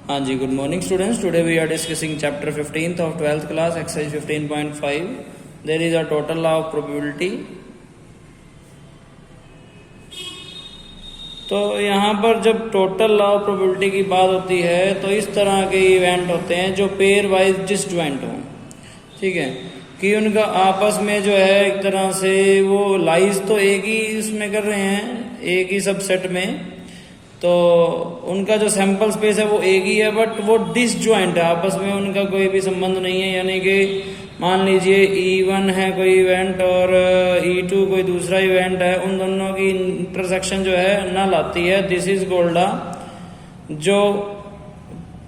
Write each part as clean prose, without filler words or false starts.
हाँ जी, good morning students. Today we are discussing chapter 15th of 12th class, exercise 15.5. There is a total law of probability. तो यहाँ पर जब total law of probability की बात होती है तो इस तरह के इवेंट होते हैं जो पेयर वाइज डिसजॉइंट हों. ठीक है, कि उनका आपस में जो है एक तरह से वो लाइज तो एक ही उसमें कर रहे हैं, एक ही सबसेट में, तो उनका जो सैंपल स्पेस है वो एक ही है, बट वो डिसजॉइंट है, आपस में उनका कोई भी संबंध नहीं है. यानी कि मान लीजिए E1 है कोई इवेंट और E2 कोई दूसरा इवेंट है, उन दोनों की इंटरसेक्शन जो है नल आती है. दिस इज कॉल्ड जो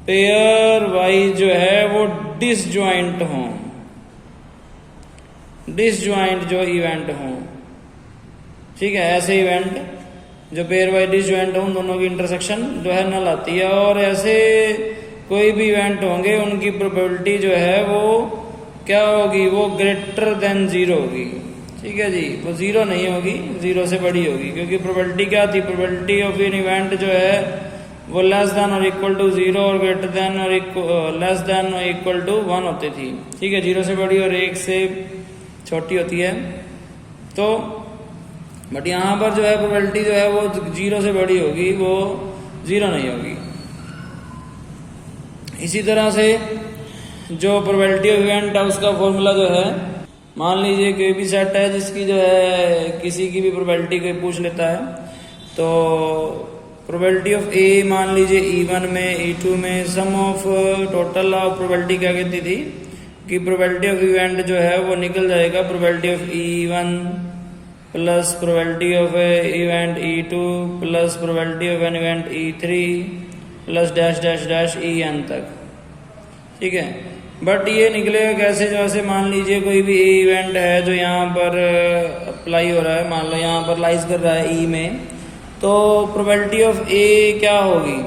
पेयर वाइज जो है वो डिसजॉइंट हों, डिसजॉइंट जो इवेंट हों. ठीक है, ऐसे इवेंट जो पेयर वाइज डिसजॉइंट हो, उन दोनों की इंटरसेक्शन जो है नल आती है. और ऐसे कोई भी इवेंट होंगे उनकी प्रोबेबिलिटी जो है वो क्या होगी, वो ग्रेटर देन जीरो होगी. ठीक है जी, वो जीरो नहीं होगी, जीरो से बड़ी होगी, क्योंकि प्रोबेबिलिटी क्या थी, प्रोबेबिलिटी ऑफ एन इवेंट जो है वो लेस देन और इक्वल टू जीरो और ग्रेटर देन और लेस देन और इक्वल टू 1 होती थी. ठीक है, जीरो से बड़ी और 1 से छोटी होती है. तो बट यहाँ पर जो है प्रोबेबिलिटी जो है वो जीरो से बड़ी होगी, वो जीरो नहीं होगी. इसी तरह से जो प्रोबेबिलिटी ऑफ इवेंट है उसका फॉर्मूला जो है, मान लीजिए कोई भी सेट है जिसकी जो है किसी की भी प्रोबेबिलिटी कोई पूछ लेता है, तो प्रोबेबिलिटी ऑफ ए मान लीजिए E1 में E2 में सम ऑफ टोटल ऑफ प्रोबेबिलिटी क्या कहती थी कि प्रोबेबिलिटी ऑफ इवेंट जो है वो निकल जाएगा probability of E1 plus probability of event E2 plus probability of an event E3 plus dash dash dash En तक. ठीक है, बट ये निकलेगा कैसे, जैसे मान लीजिए कोई भी इवेंट है जो यहाँ पर अप्लाई हो रहा है, मान लो यहाँ पर लाइज कर रहा है E में, तो प्रोबेबिलिटी ऑफ ए क्या होगी.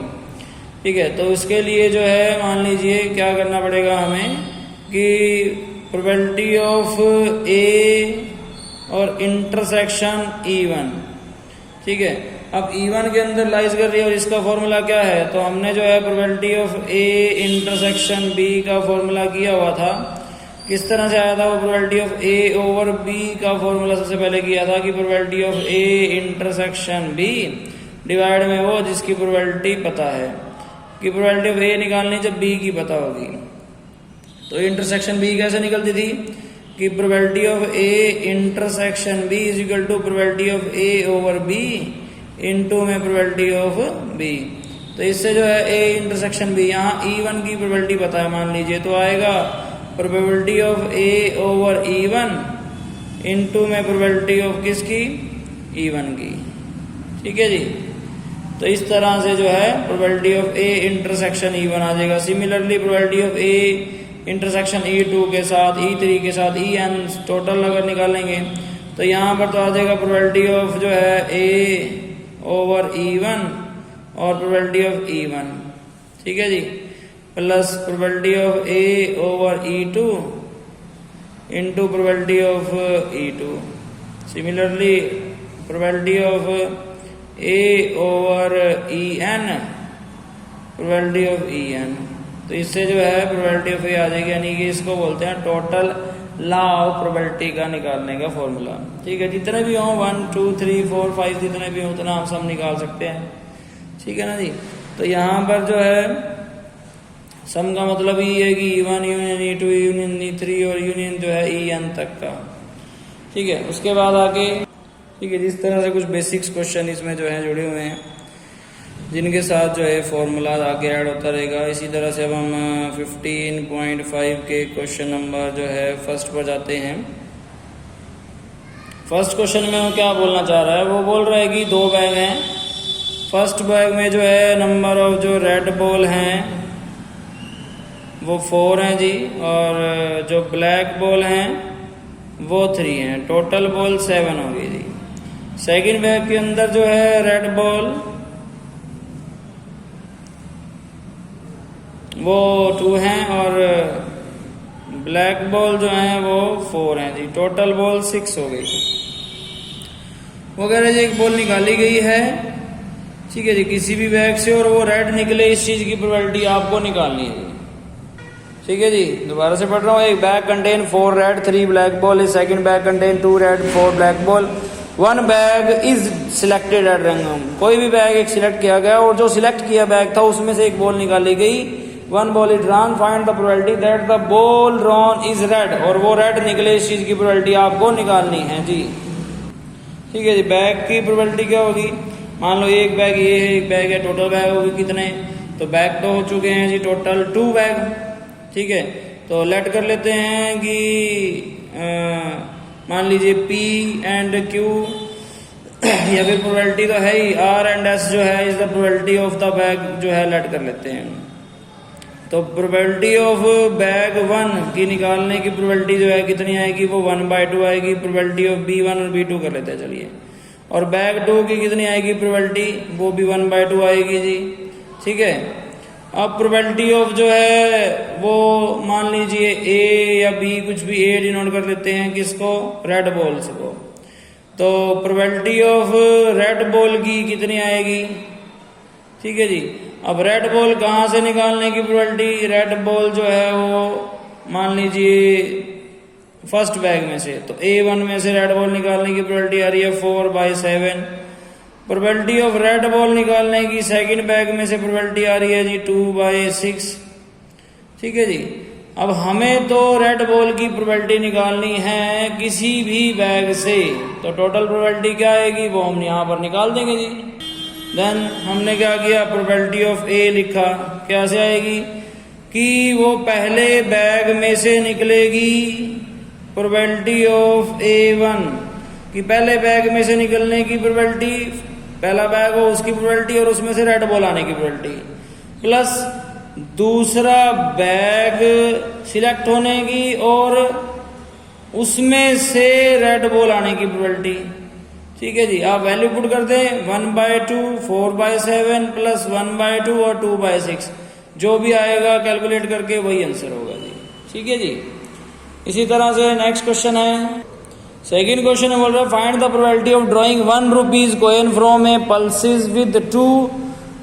ठीक है, तो उसके लिए जो है मान लीजिए क्या करना पड़ेगा हमें कि प्रोबेबिलिटी ऑफ ए और इंटरसेक्शन E1. ठीक है, अब E1 के अंदर लाइज कर रही है और इसका फॉर्मूला क्या है, तो हमने जो है probability of A intersection B का फॉर्मूला किया हुआ था. किस तरह से आया था वो, probability of A over B का फॉर्मूला सबसे पहले किया था कि probability of A intersection B divide में वो जिसकी प्रोबेबिलिटी पता है, कि प्रोबेबिलिटी ऑफ ए निकालनी जब B की पता होगी. तो इंटरसेक्शन B कैसे निकलती थी कि probability of A intersection B is equal to probability of A over B into में प्रोबेबिलिटी ऑफ B. तो इससे जो है ए इंटरसेक्शन B, यहाँ E1 की प्रोबेबिलिटी पता है मान लीजिए, तो आएगा probability of A over E1 into में प्रोबेबिलिटी ऑफ किसकी, E1 की. ठीक है जी, तो इस तरह से जो है probability of A intersection E1 आ जाएगा. Similarly probability of A intersection E2 के साथ E3 के साथ En टोटल अगर निकालेंगे तो यहाँ पर तो आ जाएगा प्रोबेबिलिटी ऑफ जो है ए ओवर E1 और प्रोबेबिलिटी ऑफ E1. ठीक है जी, plus probability of A over E2 into probability of E2. Similarly probability of A over En probability of En. तो इससे जो है प्रोबेबिलिटी ऑफ ए आ जाएगी, यानी कि इसको बोलते हैं टोटल लॉ ऑफ प्रोबेबिलिटी का निकालने का फॉर्मूला. ठीक है, जितने भी हों 1 2 3 4 5 जितने भी हों उतना हम सब निकाल सकते हैं. ठीक है ना जी. तो यहाँ पर जो है सम का मतलब ये है कि E1 union E2 union E3 और यूनियन जो है En तक का. ठीक है, उसके बाद आगे ठीक है, जिस तरह से कुछ बेसिक्स क्वेश्चन इसमें जो है जुड़े हुए हैं जिनके साथ जो है फॉर्मूला आगे ऐड होता रहेगा. इसी तरह से अब हम 15.5 के क्वेश्चन नंबर जो है फर्स्ट पर जाते हैं. फर्स्ट क्वेश्चन में वो क्या बोलना चाह रहा है, वो बोल रहा है कि 2 बैग हैं. फर्स्ट बैग में जो है नंबर ऑफ जो रेड बॉल हैं वो 4 हैं जी, और जो ब्लैक बॉल हैं वो 3 हैं. टोटल बॉल 7 होगी जी. सेकंड बैग के अंदर जो है रेड बॉल वो 2 हैं और ब्लैक बॉल जो हैं वो 4 हैं जी. टोटल बॉल 6 हो गई. वो कह रहे जी एक बॉल निकाली गई है ठीक है जी, किसी भी बैग से और वो रेड निकले, इस चीज की प्रोबेबिलिटी आपको निकालनी है। ठीक है जी, दोबारा से पढ़ रहा हूँ। एक bag contain 4 red 3 black ball, second bag contain 2 red 4 black ball, 1 bag is selected at random. कोई भी बैग एक सिलेक्ट किया गया और जो सिलेक्ट किया बैग था उसमें से एक बॉल निकाली गई। 1 ball is drawn, find the probability that the ball drawn is red, और वो रेड निकले, इस चीज की प्रोबेबिलिटी आपको निकालनी है जी। ठीक है जी, बैग की प्रोबेबिलिटी क्या होगी? मान लो एक बैग ये है, एक बैग है, टोटल बैग होगी कितने? तो बैग तो हो चुके हैं जी टोटल 2 बैग। ठीक है, तो लेट कर लेते हैं कि मान लीजिए P एंड Q, या फिर प्रोबेबिलिटी तो है ही R एंड S जो है is the probability of the bag जो है, लेट कर लेते हैं। तो प्रोबेबिलिटी ऑफ बैग 1 की निकालने की प्रोबेबिलिटी जो है कितनी आएगी? वो 1/2 आएगी। प्रोबेबिलिटी ऑफ B1 और B2 कर लेते हैं चलिए। और बैग 2 की कितनी आएगी प्रोबेबिलिटी? वो भी 1/2 आएगी जी। ठीक है, अब प्रोबेबिलिटी ऑफ जो है वो मान लीजिए A या B, कुछ भी A डिनोट कर लेते हैं किसको? रेड बॉल्स को। तो प्रोबेबिलिटी ऑफ रेड बॉल की कितनी आएगी? ठीक है जी, अब रेड बॉल कहाँ से निकालने की प्रोबेबिलिटी? रेड बॉल जो है वो मान लीजिए फर्स्ट बैग में से, तो A1 में से रेड बॉल निकालने की प्रोबेबिलिटी आ रही है 4/7। प्रोबेबिलिटी ऑफ रेड बॉल निकालने की सेकंड बैग में से प्रोबेबिलिटी आ रही है जी 2/6। ठीक है जी, अब हमें तो रेड बॉल की प्रोबेबिलिटी निकालनी है किसी भी बैग से, तो टोटल प्रोबेबिलिटी क्या आएगी वो हम यहाँ पर निकाल देंगे जी। देन हमने क्या किया? प्रोबेबिलिटी ऑफ A लिखा, कैसे आएगी? कि वो पहले बैग में से निकलेगी। प्रोबेबिलिटी ऑफ A1 कि पहले बैग में से निकलने की प्रोबेबिलिटी, पहला बैग हो उसकी प्रोबेबिलिटी और उसमें से रेड बॉल आने की प्रोबेबिलिटी, प्लस दूसरा बैग सिलेक्ट होने की और उसमें से रेड बॉल आने की प्रोबेबिलिटी। ठीक है जी, आप वैल्यू पुट कर दें 1/2, 4/7 प्लस 1/2 और 2/6, जो भी आएगा कैलकुलेट करके वही आंसर होगा जी। ठीक है जी, इसी तरह से नेक्स्ट क्वेश्चन है। सेकेंड क्वेश्चन बोल रहा है find the probability of drawing 1 rupees coin from A pulses with 2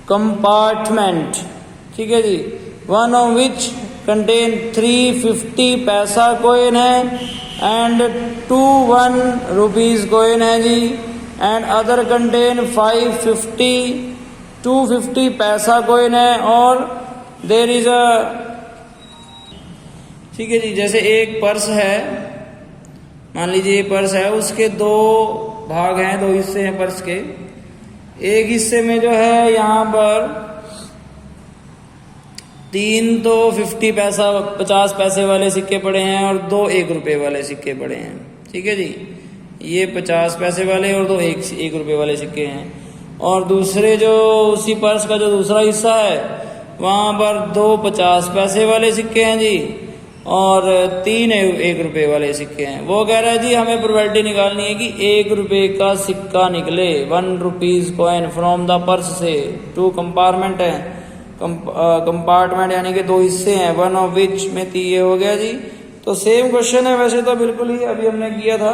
compartment. ठीक है जी, वन ऑफ विच कंटेन 350 पैसा कॉइन है एंड 2 1 रुपीज कॉइन है जी, एंड अदर कंटेन 550 250 पैसा कॉइन है, और देयर इज अ। ठीक है जी, जैसे एक पर्स है, मान लीजिए ये पर्स है, उसके 2 भाग हैं, 2 हिस्से हैं पर्स के। एक हिस्से में जो है यहाँ पर 3 तो 50 पैसा 50 पैसे वाले सिक्के पड़े हैं और 2 1 रुपए वाले सिक्के पड़े हैं। ठीक है जी, ये 50 पैसे वाले और 2 1 रुपए वाले सिक्के हैं। और दूसरे जो उसी पर्स का जो दूसरा हिस्सा है वहां पर 2 50 पैसे वाले सिक्के हैं जी और 3 1 रुपए वाले सिक्के हैं। वो कह रहा है जी हमें प्रोबेबिलिटी निकालनी है कि 1 रुपए का सिक्का निकले, 1 rupees coin from the purse से। 2 कंपार्टमेंट है, कंपार्टमेंट यानी कि 2 हिस्से हैं, वन ऑफ विच में ये हो गया जी। तो सेम क्वेश्चन है वैसे तो, बिल्कुल ही अभी हमने किया था।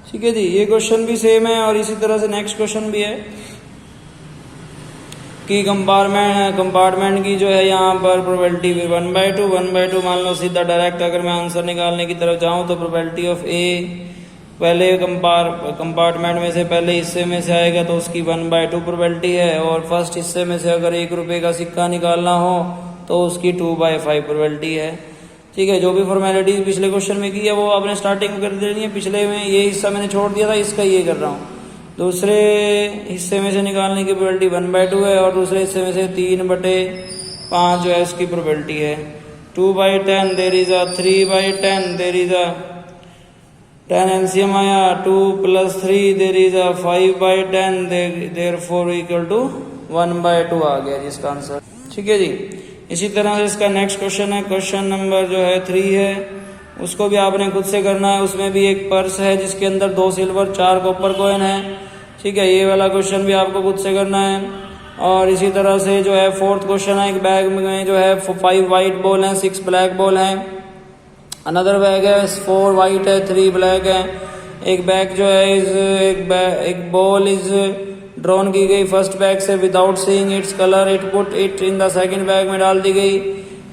ठीक है जी, ये क्वेश्चन भी सेम है और इसी तरह से नेक्स्ट क्वेश्चन भी है कि कंपार्टमेंट की जो है यहाँ पर प्रोबेबिलिटी 1/2 मान लो सीधा डायरेक्ट अगर मैं आंसर निकालने की तरफ जाऊँ तो प्रोबेबिलिटी ऑफ A पहले कंपार्टमेंट में से पहले हिस्से में से आएगा तो उसकी 1/2 प्रोबेबिलिटी है, और फर्स्ट हिस्से में से अगर 1 रुपए का सिक्का निकालना हो तो उसकी 2/5 प्रोबेबिलिटी है। ठीक है, जो भी फॉर्मेलिटीज पिछले क्वेश्चन में की है वो आपने स्टार्टिंग में कर देनी है। पिछले में ये हिस्सा मैंने छोड़ दिया था, इसका ये कर रहा हूँ। दूसरे हिस्से में से निकालने की प्रोबेबिलिटी 1/2 है और दूसरे हिस्से में से 3/5 जो है उसकी प्रोबेबिलिटी है। 2/10 there is a 3/10 there is a 10 LCM आया 2 + 3 there is a 5/10 therefore equal to 1/2 आ गया जिसका आंसर। ठीक है जी, इसी तरह से इसका नेक्स्ट क्वेश्चन है, क्वेश्चन नंबर जो है 3 है, उसको भी आपने खुद से करना है। उसमें भी एक पर्स है जिसके अंदर 2 सिल्वर 4 कॉपर कॉइन है। ठीक है, ये वाला क्वेश्चन भी आपको खुद से करना है। और इसी तरह से जो है 4th क्वेश्चन है, एक बैग में जो है 5 वाइट बॉल हैं 6 ब्लैक बॉल हैं। अनदर बैग है 4 वाइट है 3 ब्लैक है। एक बैग जो है एक बॉल इज ड्रॉन की गई फर्स्ट बैग से without seeing its colour, it put it in the second bag में डाल दी गई।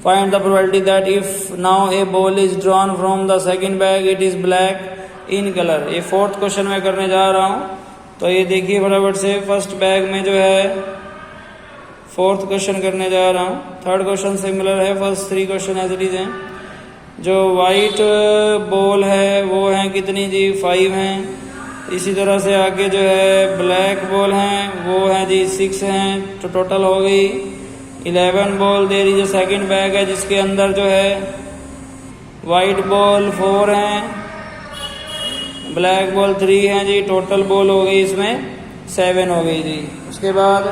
Find the probability that if now A ball is drawn from the second bag it is black in colour. ये fourth question मैं करने जा रहा हूँ, तो ये देखिए फटाफट से। फर्स्ट बैग में जो है फोर्थ क्वेश्चन करने जा रहा हूँ। थर्ड क्वेश्चन सिमिलर है, first three question as it is हैं। जो वाइट बॉल है वो है कितनी जी, 5 हैं। इसी तरह से आगे जो है ब्लैक बॉल हैं वो है जी 6 हैं, तो टोटल हो गई 11 ball. There is second bag है जिसके अंदर जो है वाइट बॉल 4 हैं, ब्लैक बॉल 3 हैं जी, टोटल बॉल हो गई इसमें 7 हो गई जी। उसके बाद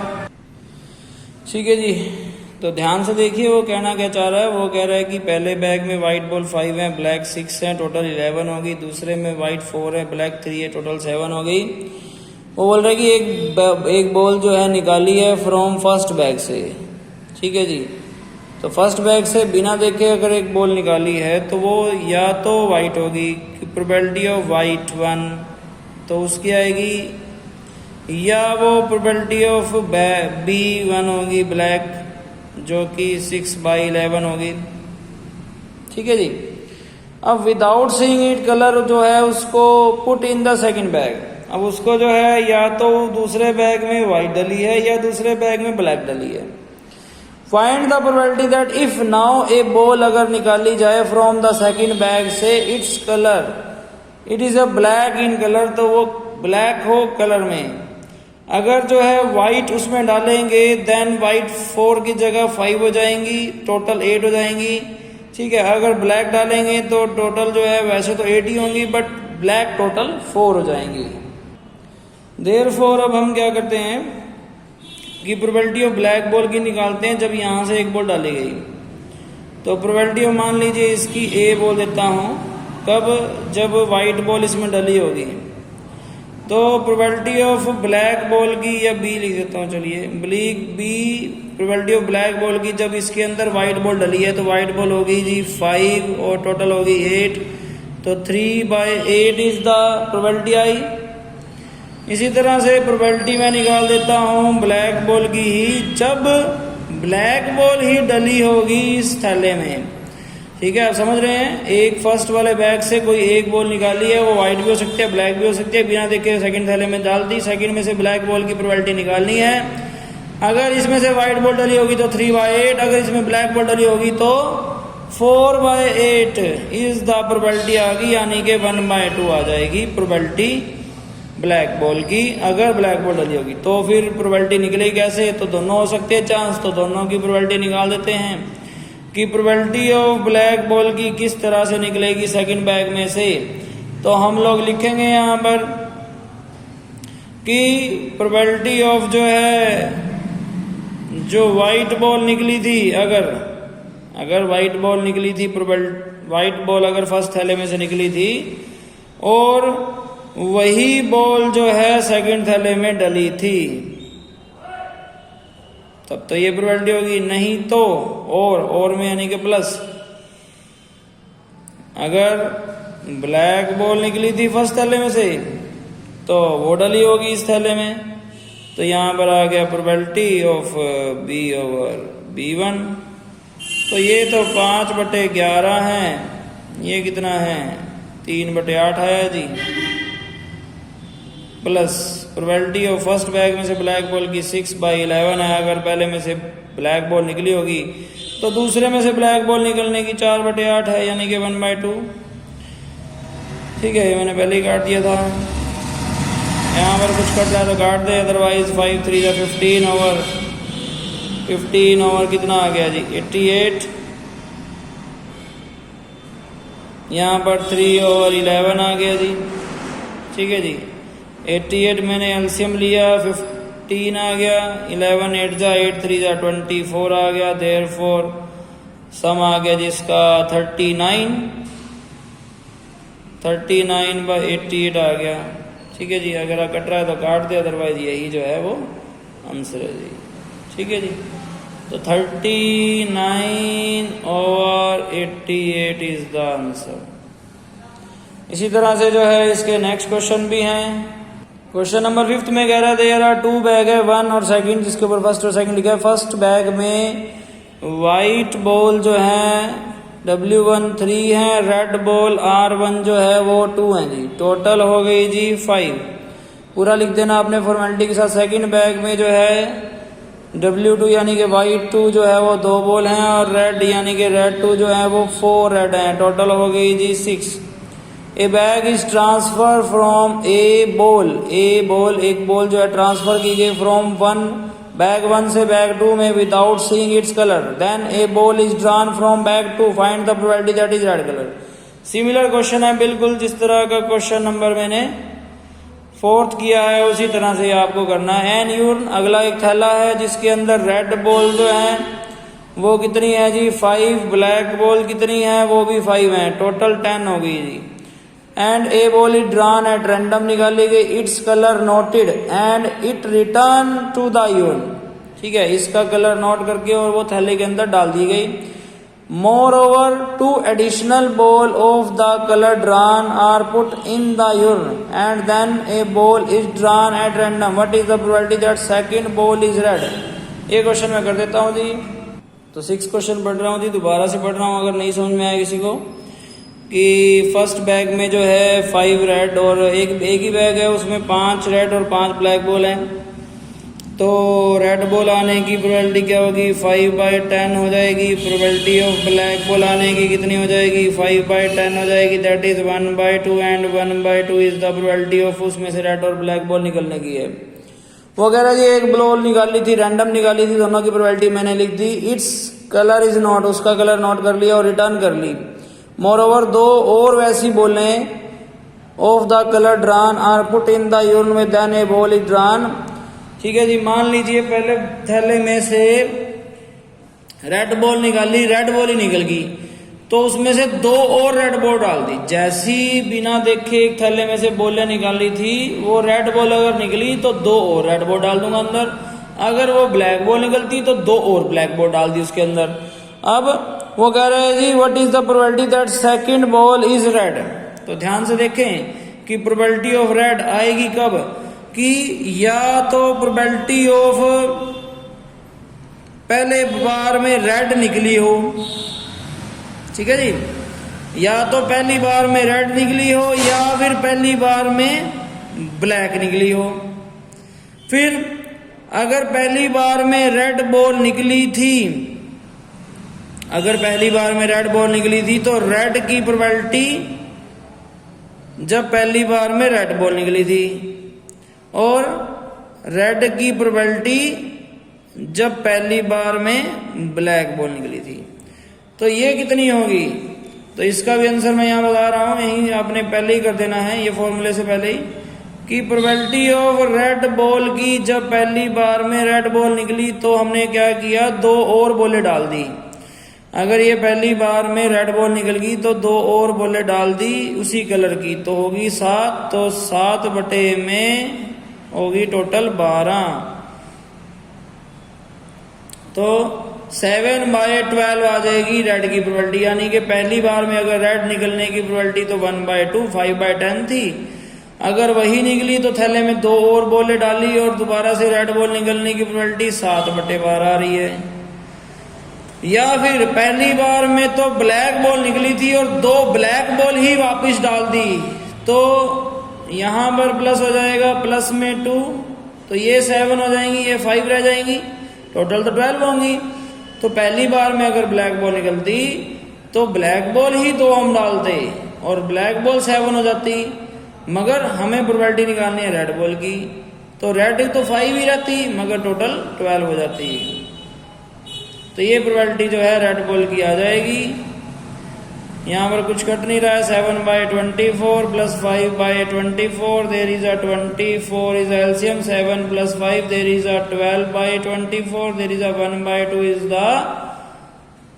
ठीक है जी, तो ध्यान से देखिए वो कहना क्या चाह रहा है। वो कह रहा है कि पहले बैग में वाइट बॉल 5 है, ब्लैक 6 है, टोटल 11 होगी। दूसरे में वाइट 4 है, ब्लैक 3 है, टोटल 7 हो गई। वो बोल रहा है कि एक बॉल जो है निकाली है फ्रॉम फर्स्ट बैग से, ठीक है जी। तो फर्स्ट बैग से बिना देखे अगर एक बॉल निकाली है तो वो या तो वाइट होगी, प्रोबेबिलिटी ऑफ वाइट 1, तो उसकी आएगी, या वो प्रोबेबिलिटी ऑफ बी 1 होगी ब्लैक, जो कि 6/11 होगी, ठीक है जी। अब विदाउट सीइंग इट कलर जो है उसको put in the second bag. अब उसको जो है या तो दूसरे बैग में वाइट डली है या दूसरे बैग में ब्लैक डली है। Find the probability that if now A ball अगर निकाली जाए फ्रॉम द सेकंड बैग से its colour it is a black in colour, तो वो ब्लैक हो कलर में। अगर जो है वाइट उसमें डालेंगे देन वाइट 4 की जगह 5 हो जाएंगी, टोटल 8 हो जाएंगी, ठीक है। अगर ब्लैक डालेंगे तो टोटल जो है वैसे तो 8 ही होंगी, बट ब्लैक टोटल 4 हो जाएंगी। देयरफॉर अब हम क्या करते हैं कि प्रोबेबिलिटी ऑफ ब्लैक बॉल की निकालते हैं जब यहाँ से एक बॉल डाली गई। तो प्रोबेबिलिटी ऑफ मान लीजिए इसकी ए बोल देता हूँ, कब, जब वाइट बॉल इसमें डली होगी। तो प्रोबेबिलिटी ऑफ ब्लैक बॉल की, या बी लिख देता हूँ चलिए, प्रोबेबिलिटी ऑफ ब्लैक बॉल की जब इसके अंदर वाइट बॉल डली है तो वाइट बॉल होगी जी 5 और टोटल होगी 8, तो 3/8 इज द प्रोबेबिलिटी आई। इसी तरह से प्रोबेबिलिटी मैं निकाल देता हूँ ब्लैक बॉल की ही, जब ब्लैक बॉल ही डली होगी इस थैले में, ठीक है। आप समझ रहे हैं, एक फर्स्ट वाले बैग से कोई एक बॉल निकाली है, वो वाइट भी हो सकती है, ब्लैक भी हो सकती है, बिना देखे सेकंड थैले में डाल दी। सेकंड में से ब्लैक बॉल की प्रोबेबिलिटी निकालनी है। अगर इसमें से वाइट बॉल डली होगी तो 3/8, अगर इसमें ब्लैक बॉल डली होगी तो 4/8 इज द प्रोबेबिलिटी आ गई, यानी कि 1/2 आ जाएगी प्रोबेबिलिटी ब्लैक बॉल की अगर ब्लैक बॉल डली होगी। तो फिर प्रोबेबिलिटी निकलेगी कैसे, तो दोनों हो सकते हैं चांस, तो दोनों की प्रोबेबिलिटी निकाल देते हैं कि प्रोबेबिलिटी ऑफ ब्लैक बॉल की किस तरह से निकलेगी सेकंड बैग में से। तो हम लोग लिखेंगे यहाँ पर कि प्रोबेबिलिटी ऑफ जो है जो वाइट बॉल निकली थी, अगर वाइट बॉल निकली थी, वाइट बॉल अगर फर्स्ट थैले में से निकली थी और वही बॉल जो है सेकंड थैले में डली थी, तब तो ये प्रोबेबिलिटी होगी। नहीं तो और में यानी कि प्लस, अगर ब्लैक बॉल निकली थी फर्स्ट थैले में से तो वो डली होगी इस थैले में, तो यहाँ पर आ गया प्रोबेबिलिटी ऑफ B/B1। तो ये तो 5/11 है, ये कितना है 3/8 आया जी, plus probability of first bag में से ब्लैक बॉल की 6/11 है। अगर पहले में से ब्लैक बॉल निकली होगी तो दूसरे में से ब्लैक बॉल निकलने की 4/8 है, यानी कि 1/2, ठीक है। ये मैंने पहले ही काट दिया था, यहाँ पर कुछ कट रहा है तो काट दे, अदरवाइज 5 3 या 15 ओवर कितना आ गया जी 88। यहाँ पर 3/11 आ गया जी, ठीक है जी। 88 मैंने एलसीएम लिया, 15 आ गया, 11 8 जा 8 3 जा 24 आ गया। देयरफॉर सम आ गया जिसका 39/88 आ गया, ठीक है जी। अगर कट रहा है तो काट दे, अदरवाइज यही जो है वो आंसर है जी, ठीक है जी। तो 39/88 इज द आंसर। इसी तरह से जो है इसके नेक्स्ट क्वेश्चन भी हैं। क्वेश्चन नंबर 5 में कह रहा है देयर आर 2 बैग है 1 और सेकंड, जिसके ऊपर फर्स्ट और सेकंड लिखा है। फर्स्ट बैग में वाइट बॉल जो है W1 3 है, रेड बॉल R1 जो है वो 2 है जी। टोटल हो गई जी 5। पूरा लिख देना आपने फॉर्मेलिटी के साथ। सेकंड बैग में जो है W2 यानी कि वाइट 2 जो है वो 2 बॉल हैं और रेड यानी कि रेड 2 जो है वो 4 रेड हैं। टोटल हो गई जी 6। ए bag is transfer from A ball एक बॉल जो है ट्रांसफर की गई फ्रॉम बैग 1 से बैग 2 में without seeing its colour. Then a ball is drawn from bag 2, find the probability that is red colour. Similar question है बिल्कुल जिस तरह का क्वेश्चन नंबर मैंने 4th किया है उसी तरह से आपको करना है। एन यूर्न, अगला एक थैला है जिसके अंदर रेड बॉल जो है वो कितनी है जी 5, ब्लैक बॉल कितनी है वो भी 5 है। टोटल 10 हो गई जी। And a ball is drawn at random, निकाली गई, its colour noted and it return to the urn. ठीक है, इसका कलर नोट करके और वो थैले के अंदर डाल दी गई। Moreover, 2 additional ball of the color drawn are put in the urn and then a ball is drawn at random. What is the probability that second ball is red? ये question मैं कर देता हूँ जी। तो 6 क्वेश्चन पढ़ रहा हूँ जी, दोबारा से पढ़ रहा हूँ अगर नहीं समझ में आया किसी को। कि फर्स्ट बैग में जो है 5 रेड और एक ही बैग है उसमें 5 रेड और 5 ब्लैक बॉल हैं। तो रेड बॉल आने की प्रोबेबिलिटी क्या होगी 5/10 हो जाएगी। प्रोबेबिलिटी ऑफ ब्लैक बॉल आने की कितनी हो जाएगी 5/10 हो जाएगी, that is 1/2 and 1/2 is the probability of उसमें से रेड और ब्लैक बॉल निकलने की है। वो कह रहा जी एक बॉल निकाली थी, रैंडम निकाली थी, दोनों की प्रोबेबिलिटी मैंने लिख दी। इट्स कलर इज नॉट, उसका कलर नोट कर लिया और रिटर्न कर ली। मोरओवर 2 और वैसी balls of the colour drawn are put in the urn में, then a ball is drawn. ठीक है जी, मान लीजिए पहले थैले में से रेड बॉल निकाली, रेड बॉल ही निकल गई, तो उसमें से 2 और रेड बॉल डाल दी। जैसी बिना देखे एक थैले में से बॉलें निकाली थी, वो रेड बॉल अगर निकली तो 2 और रेड बॉल डाल दूंगा अंदर। अगर वो ब्लैक बॉल निकलती तो 2 और ब्लैक बॉल डाल दी उसके अंदर। अब वो कह रहे हैं जी what is the probability that second ball is red. तो ध्यान से देखें कि प्रोबेबिलिटी ऑफ रेड आएगी कब, कि या तो प्रोबेबिलिटी ऑफ पहले बार में रेड निकली हो, ठीक है जी, या तो पहली बार में रेड निकली हो या फिर पहली बार में ब्लैक निकली हो। फिर अगर पहली बार में रेड बॉल निकली थी, अगर पहली बार में रेड बॉल निकली थी तो रेड की प्रोबेबिलिटी जब पहली बार में रेड बॉल निकली थी और रेड की प्रोबेबिलिटी जब पहली बार में ब्लैक बॉल निकली थी, तो ये कितनी होगी। तो इसका भी आंसर मैं यहाँ बता रहा हूँ, यही आपने पहले ही कर देना है ये फॉर्मूले से पहले ही, कि प्रोबेबिलिटी ऑफ रेड बॉल की जब पहली बार में रेड बॉल निकली तो हमने क्या किया 2 और बॉलें डाल दी। अगर ये पहली बार में रेड बॉल निकल गई तो 2 और बॉलें डाल दी उसी कलर की, तो होगी 7, तो 7 बटे में होगी टोटल 12, तो 7/12 आ जाएगी रेड की प्रोबेबिलिटी। यानी कि पहली बार में अगर रेड निकलने की प्रोबेबिलिटी तो 1/2 5/10 थी, अगर वही निकली तो थैले में 2 और बॉलें डाली और दोबारा से रेड बॉल निकलने की प्रोबेबिलिटी 7/12 आ रही है। या फिर पहली बार में तो ब्लैक बॉल निकली थी और 2 ब्लैक बॉल ही वापस डाल दी, तो यहां पर प्लस हो जाएगा, प्लस में 2, तो ये 7 हो जाएंगी, ये 5 रह जाएंगी, टोटल तो 12 होंगी। तो पहली बार में अगर ब्लैक बॉल निकलती तो ब्लैक बॉल ही 2 हम डालते और ब्लैक बॉल 7 हो जाती, मगर हमें प्रोबेबिलिटी निकालनी है रेड बॉल की, तो रेड तो 5 ही रहती मगर टोटल 12 हो जाती। तो ये प्रोबेबिलिटी जो है रेड बॉल की आ जाएगी। यहाँ पर कुछ कट नहीं रहा है, 7/24 plus 5/24, there is a 24 is LCM, 7 plus 5 there is a 12/24, there is a 1/2 is the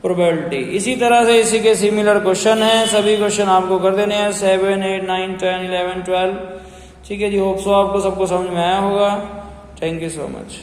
probability. इसी तरह से इसी के सिमिलर क्वेश्चन है, सभी क्वेश्चन आपको कर देने हैं 7, 8, 9, 10, 11, 12। ठीक है जी, होप सो आपको सबको समझ में आया होगा। Thank you so much.